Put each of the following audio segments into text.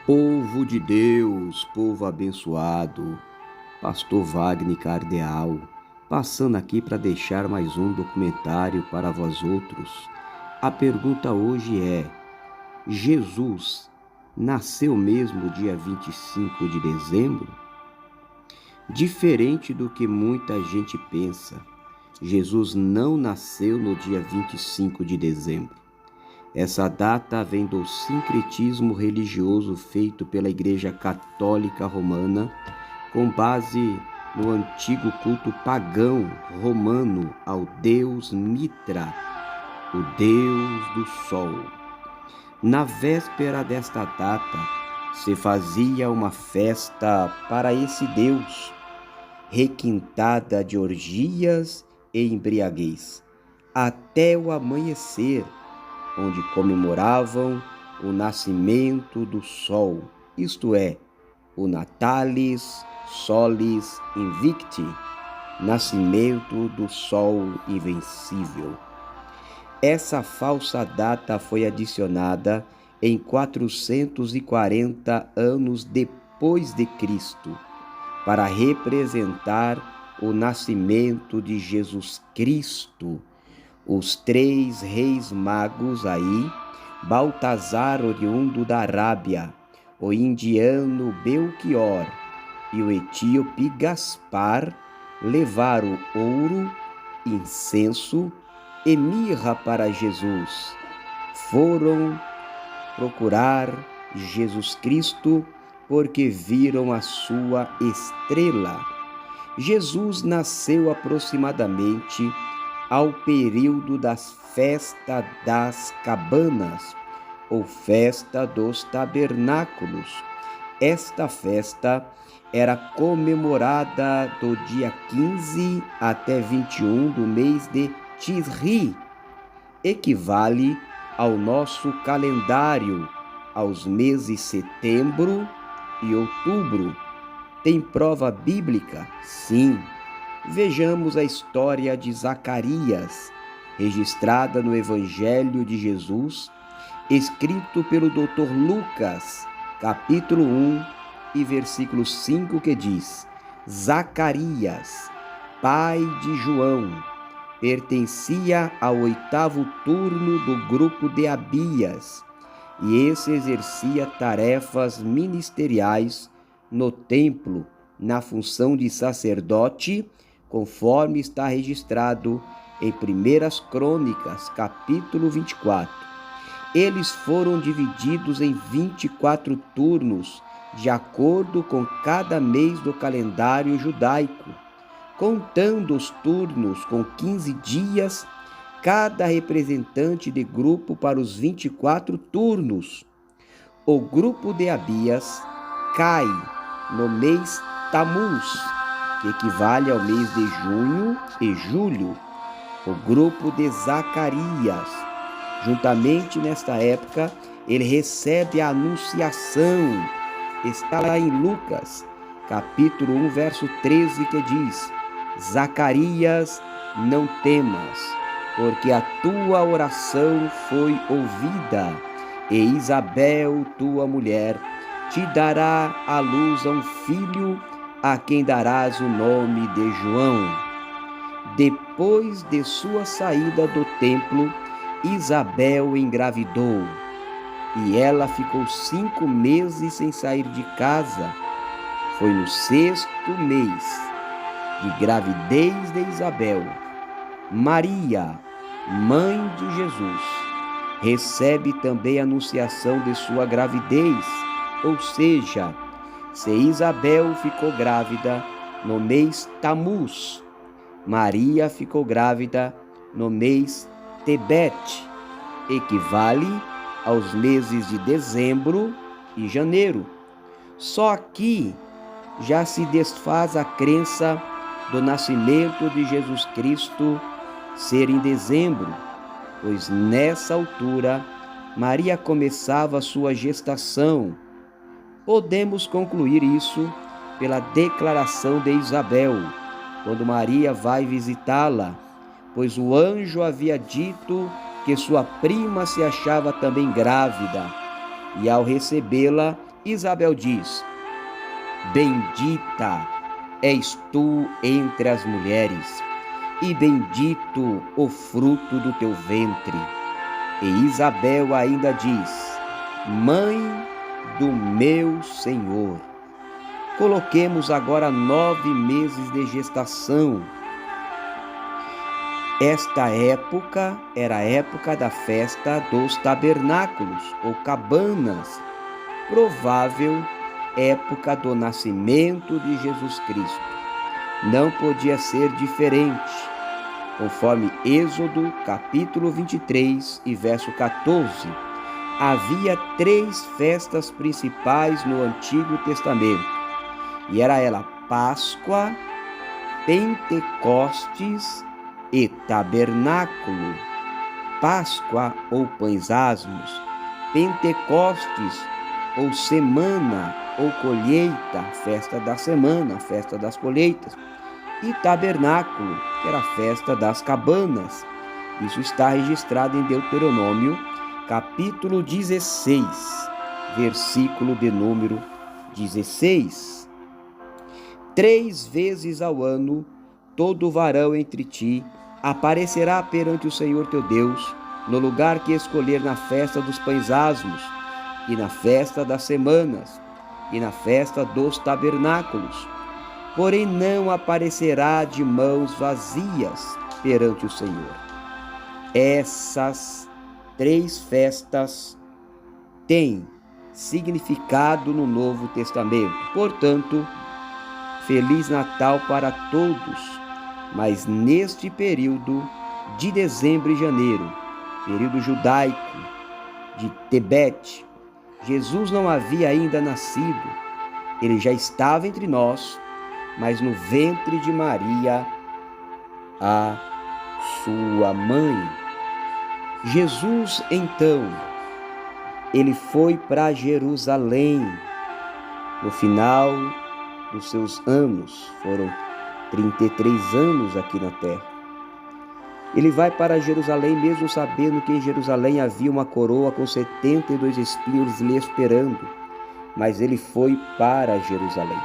Povo de Deus, povo abençoado, Pastor Wagner Cardeal, passando aqui para deixar mais um documentário para vós outros. A pergunta hoje é: Jesus nasceu mesmo dia 25 de dezembro? Diferente do que muita gente pensa, Jesus não nasceu no dia 25 de dezembro. Essa data vem do sincretismo religioso feito pela Igreja Católica Romana, com base no antigo culto pagão romano ao deus Mitra, o deus do sol. Na véspera desta data, se fazia uma festa para esse deus, requintada de orgias e embriaguez, até o amanhecer, onde comemoravam o nascimento do sol, isto é, o Natalis Solis Invicti, nascimento do sol invencível. Essa falsa data foi adicionada em 440 anos depois de Cristo, para representar o nascimento de Jesus Cristo. Os três reis magos aí, Baltazar, oriundo da Arábia, o indiano Belchior e o etíope Gaspar, levaram ouro, incenso e mirra para Jesus. Foram procurar Jesus Cristo porque viram a sua estrela. Jesus nasceu aproximadamente ao período das festas das cabanas, ou festa dos tabernáculos. Esta festa era comemorada do dia 15 até 21 do mês de Tisri, equivale ao nosso calendário, aos meses setembro e outubro. Tem prova bíblica? Sim. Vejamos a história de Zacarias, registrada no Evangelho de Jesus, escrito pelo Dr. Lucas, capítulo 1 e versículo 5, que diz: Zacarias, pai de João, pertencia ao 8º turno do grupo de Abias, e esse exercia tarefas ministeriais no templo, na função de sacerdote, conforme está registrado em 1 Crônicas, capítulo 24. Eles foram divididos em 24 turnos, de acordo com cada mês do calendário judaico. Contando os turnos com 15 dias, cada representante de grupo para os 24 turnos. O grupo de Abias cai no mês Tamuz, que equivale ao mês de junho e julho. O grupo de Zacarias, juntamente nesta época, ele recebe a anunciação. Está lá em Lucas, capítulo 1, verso 13, que diz: Zacarias, não temas, porque a tua oração foi ouvida, e Isabel, tua mulher, te dará à luz a um filho, a quem darás o nome de João. Depois de sua saída do templo, Isabel engravidou, e ela ficou 5 meses sem sair de casa. Foi no 6º mês de gravidez de Isabel, Maria, mãe de Jesus, recebe também a anunciação de sua gravidez, ou seja, se Isabel ficou grávida no mês Tamuz, Maria ficou grávida no mês Tebete, equivale aos meses de dezembro e janeiro. Só aqui já se desfaz a crença do nascimento de Jesus Cristo ser em dezembro, pois nessa altura Maria começava sua gestação. Podemos concluir isso pela declaração de Isabel, quando Maria vai visitá-la, pois o anjo havia dito que sua prima se achava também grávida, e ao recebê-la, Isabel diz: bendita és tu entre as mulheres, e bendito o fruto do teu ventre. E Isabel ainda diz: mãe do meu Senhor. Coloquemos agora 9 meses de gestação. Esta época era a época da festa dos tabernáculos ou cabanas, provável época do nascimento de Jesus Cristo. Não podia ser diferente, conforme Êxodo capítulo 23 e verso 14. Havia 3 festas principais no Antigo Testamento, e era ela Páscoa, Pentecostes e Tabernáculo. Páscoa ou pães asmos, Pentecostes ou semana ou colheita, festa da semana, festa das colheitas, e Tabernáculo, que era a festa das cabanas. Isso está registrado em Deuteronômio, capítulo 16, versículo de número 16. 3 vezes ao ano, todo varão entre ti aparecerá perante o Senhor teu Deus, no lugar que escolher na festa dos pães asmos, e na festa das semanas, e na festa dos tabernáculos. Porém não aparecerá de mãos vazias perante o Senhor. Essas 3 festas têm significado no Novo Testamento. Portanto, Feliz Natal para todos, mas neste período de dezembro e janeiro, período judaico de Tebete, Jesus não havia ainda nascido. Ele já estava entre nós, mas no ventre de Maria, a sua mãe. Jesus, então, ele foi para Jerusalém. No final dos seus anos, foram 33 anos aqui na terra. Ele vai para Jerusalém, mesmo sabendo que em Jerusalém havia uma coroa com 72 espinhos lhe esperando. Mas ele foi para Jerusalém,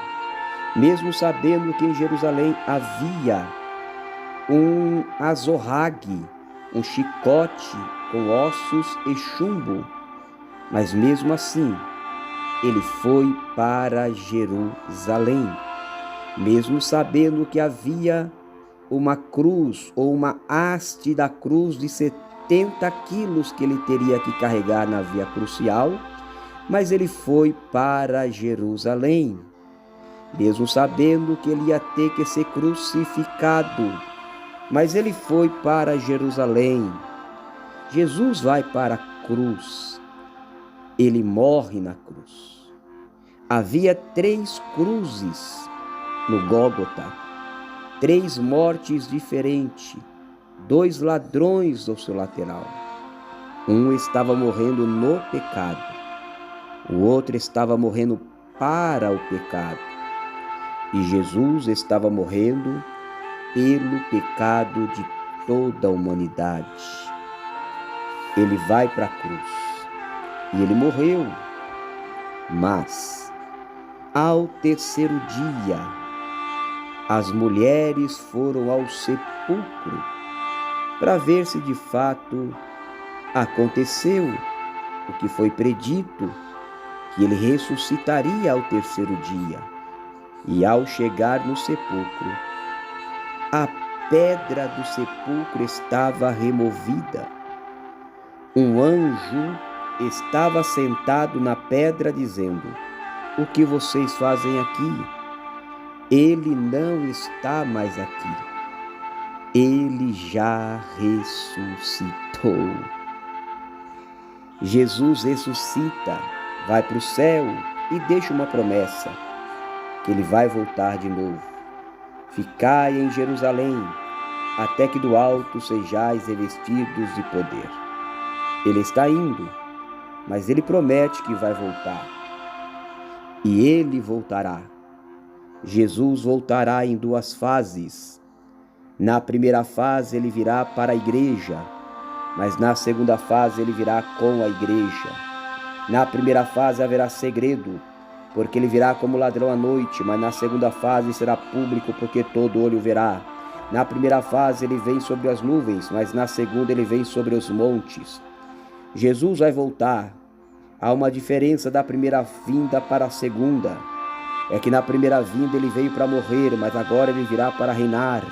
mesmo sabendo que em Jerusalém havia um azorrague, um chicote com ossos e chumbo. Mas mesmo assim, ele foi para Jerusalém, mesmo sabendo que havia uma cruz ou uma haste da cruz de 70 quilos que ele teria que carregar na via crucial, mas ele foi para Jerusalém, mesmo sabendo que ele ia ter que ser crucificado, mas ele foi para Jerusalém. Jesus vai para a cruz, ele morre na cruz. Havia 3 cruzes no Gólgota, 3 mortes diferentes, 2 ladrões ao seu lateral. Um estava morrendo no pecado, o outro estava morrendo para o pecado. E Jesus estava morrendo pelo pecado de toda a humanidade. Ele vai para a cruz e ele morreu. Mas, ao terceiro dia, as mulheres foram ao sepulcro para ver se de fato aconteceu o que foi predito, que ele ressuscitaria ao terceiro dia. E ao chegar no sepulcro, a pedra do sepulcro estava removida. Um anjo estava sentado na pedra dizendo: o que vocês fazem aqui? Ele não está mais aqui. Ele já ressuscitou. Jesus ressuscita, vai para o céu e deixa uma promessa, que ele vai voltar de novo. Ficai em Jerusalém, até que do alto sejais revestidos de poder. Ele está indo, mas ele promete que vai voltar. E ele voltará. Jesus voltará em 2 fases. Na primeira fase ele virá para a igreja, mas na segunda fase ele virá com a igreja. Na primeira fase haverá segredo, porque ele virá como ladrão à noite, mas na segunda fase será público, porque todo olho verá. Na primeira fase ele vem sobre as nuvens, mas na segunda ele vem sobre os montes. Jesus vai voltar. Há uma diferença da primeira vinda para a segunda. É que na primeira vinda ele veio para morrer, mas agora ele virá para reinar.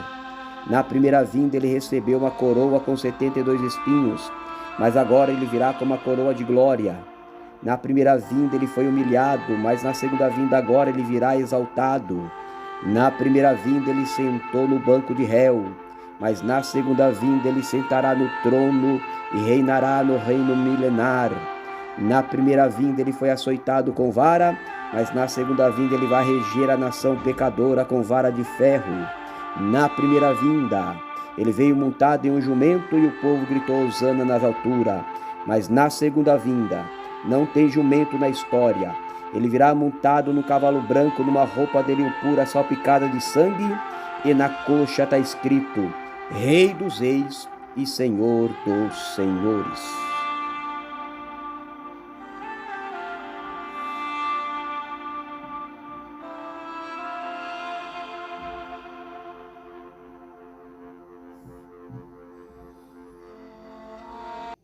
Na primeira vinda ele recebeu uma coroa com 72 espinhos, mas agora ele virá com uma coroa de glória. Na primeira vinda ele foi humilhado, mas na segunda vinda agora ele virá exaltado. Na primeira vinda ele sentou no banco de réu, mas na segunda vinda ele sentará no trono e reinará no reino milenar. Na primeira vinda ele foi açoitado com vara, mas na segunda vinda ele vai reger a nação pecadora com vara de ferro. Na primeira vinda ele veio montado em um jumento e o povo gritou hosana nas alturas, mas na segunda vinda não tem jumento na história. Ele virá montado num cavalo branco, numa roupa dele pura salpicada de sangue, e na coxa está escrito: Rei dos Reis e Senhor dos Senhores.